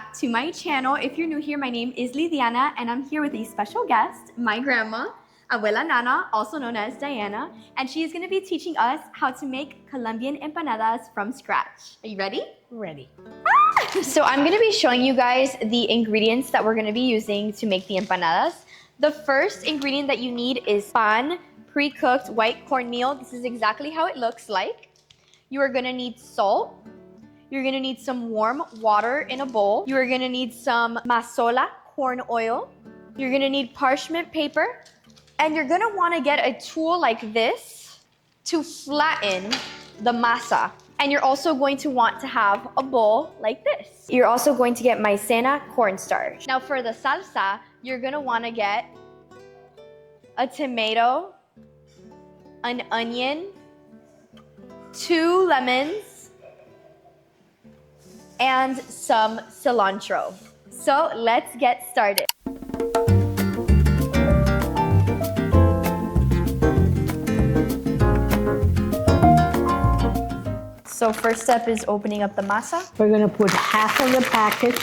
back to my channel. If you're new here, my name is Lidiana and I'm here with a special guest, my grandma, Abuela Nana, also known as Diana, and she is going to be teaching us how to make Colombian empanadas from scratch. Are you ready? Ready. So I'm going to be showing you guys the ingredients that we're going to be using to make the empanadas. The first ingredient that you need is pan, pre-cooked white cornmeal. This is exactly how it looks like. You are going to need salt. You're going to need some warm water in a bowl. You are going to need some mazola corn oil. You're going to need parchment paper. And you're going to want to get a tool like this to flatten the masa. And you're also going to want to have a bowl like this. You're also going to get maicena cornstarch. Now for the salsa, you're going to want to get a tomato, an onion, 2 lemons, and some cilantro. So let's get started. So first step is opening up the masa. We're gonna put half of the package.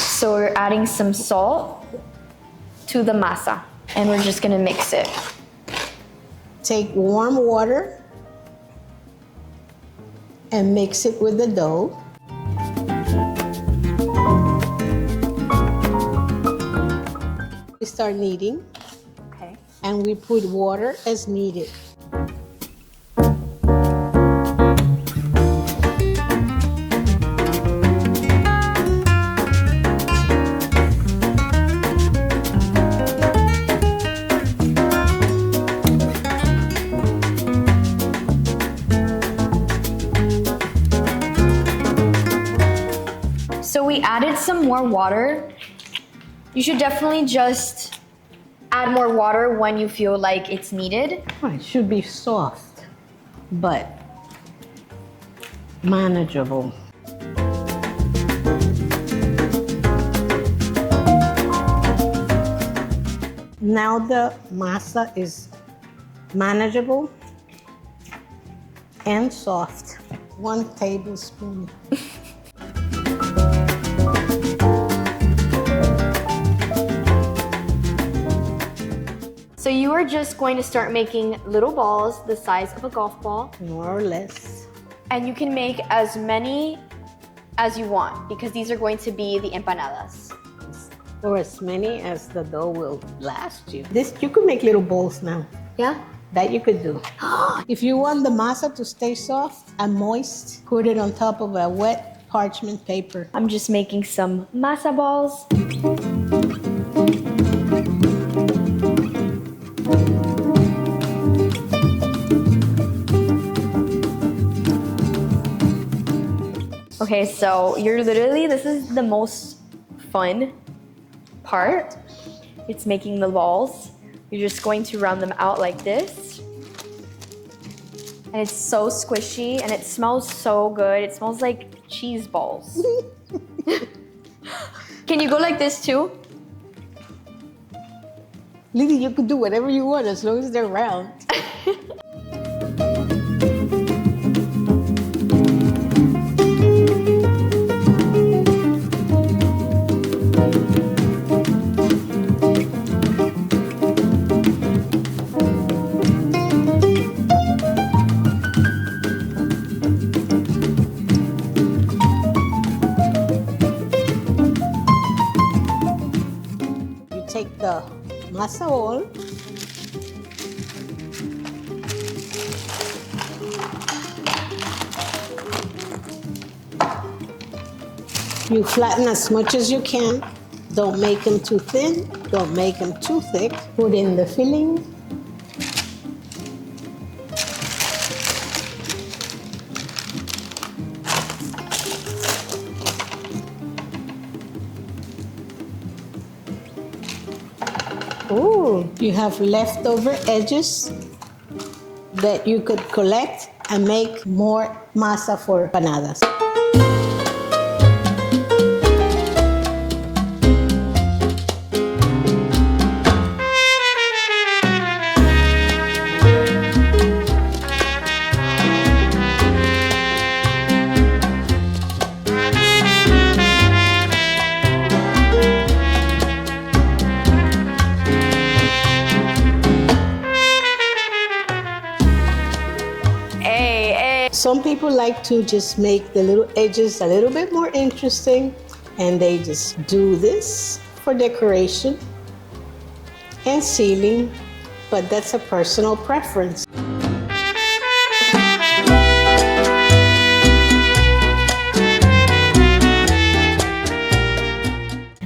So we're adding some salt to the masa and we're just gonna mix it. Take warm water and mix it with the dough. We start kneading. Okay. And we put water as needed. So we added some more water. You should definitely just add more water when you feel like it's needed. Oh, it should be soft, but manageable. Now the masa is manageable and soft. 1 tablespoon. So you are just going to start making little balls the size of a golf ball. More or less. And you can make as many as you want because these are going to be the empanadas. Or as many as the dough will last you. This, you could make little balls now. Yeah? That you could do. If you want the masa to stay soft and moist, put it on top of a wet parchment paper. I'm just making some masa balls. Okay, so this is the most fun part. It's making the balls. You're just going to round them out like this. And it's so squishy and it smells so good. It smells like cheese balls. Can you go like this too? Lily, you could do whatever you want as long as they're round. Take the masa roll, you flatten as much as you can. Don't make them too thin, don't make them too thick. Put in the filling. Ooh, you have leftover edges that you could collect and make more masa for empanadas. Some people like to just make the little edges a little bit more interesting, and they just do this for decoration and sealing, but that's a personal preference.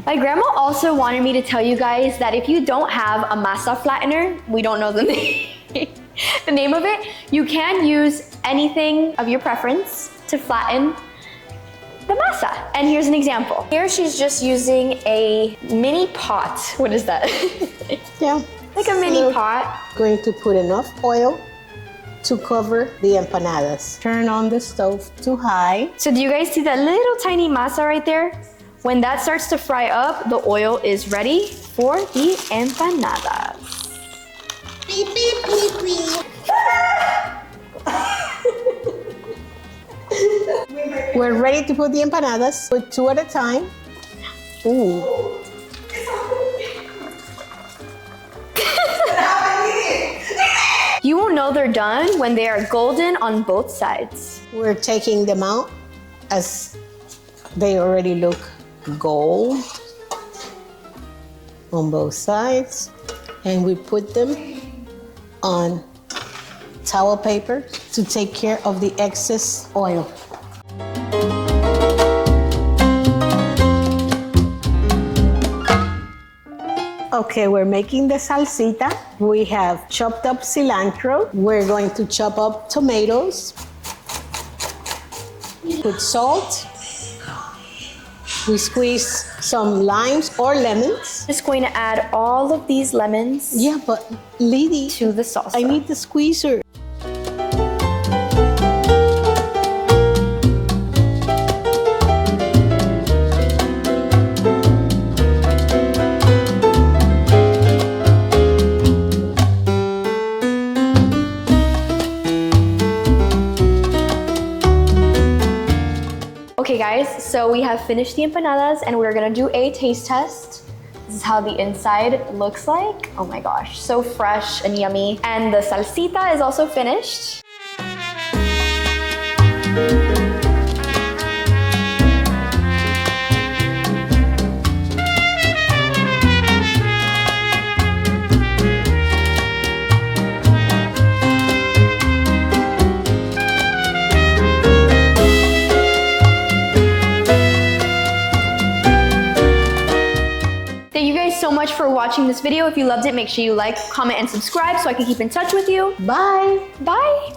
My grandma also wanted me to tell you guys that if you don't have a masa flattener, we don't know the name, the name of it, you can use anything of your preference to flatten the masa. And here's an example. Here she's just using a mini pot. What is that? Yeah. Like a mini pot. Going to put enough oil to cover the empanadas. Turn on the stove to high. So do you guys see that little tiny masa right there? When that starts to fry up, the oil is ready for the empanadas. Beep, beep, beep, beep. We're ready to put the empanadas. Put 2 at a time. Ooh. You will know they're done when they are golden on both sides. We're taking them out as they already look gold on both sides, and we put them on towel paper to take care of the excess oil. Okay, we're making the salsita. We have chopped up cilantro. We're going to chop up tomatoes. Put salt. We squeeze some limes or lemons. Just going to add all of these lemons. Yeah, but Liddy, to the salsa. I need the squeezer. Okay guys, so we have finished the empanadas and we're gonna do a taste test. This is how the inside looks like. Oh my gosh, so fresh and yummy. And the salsita is also finished. Thank you guys so much for watching this video. If you loved it, make sure you like, comment, and subscribe so I can keep in touch with you. Bye. Bye.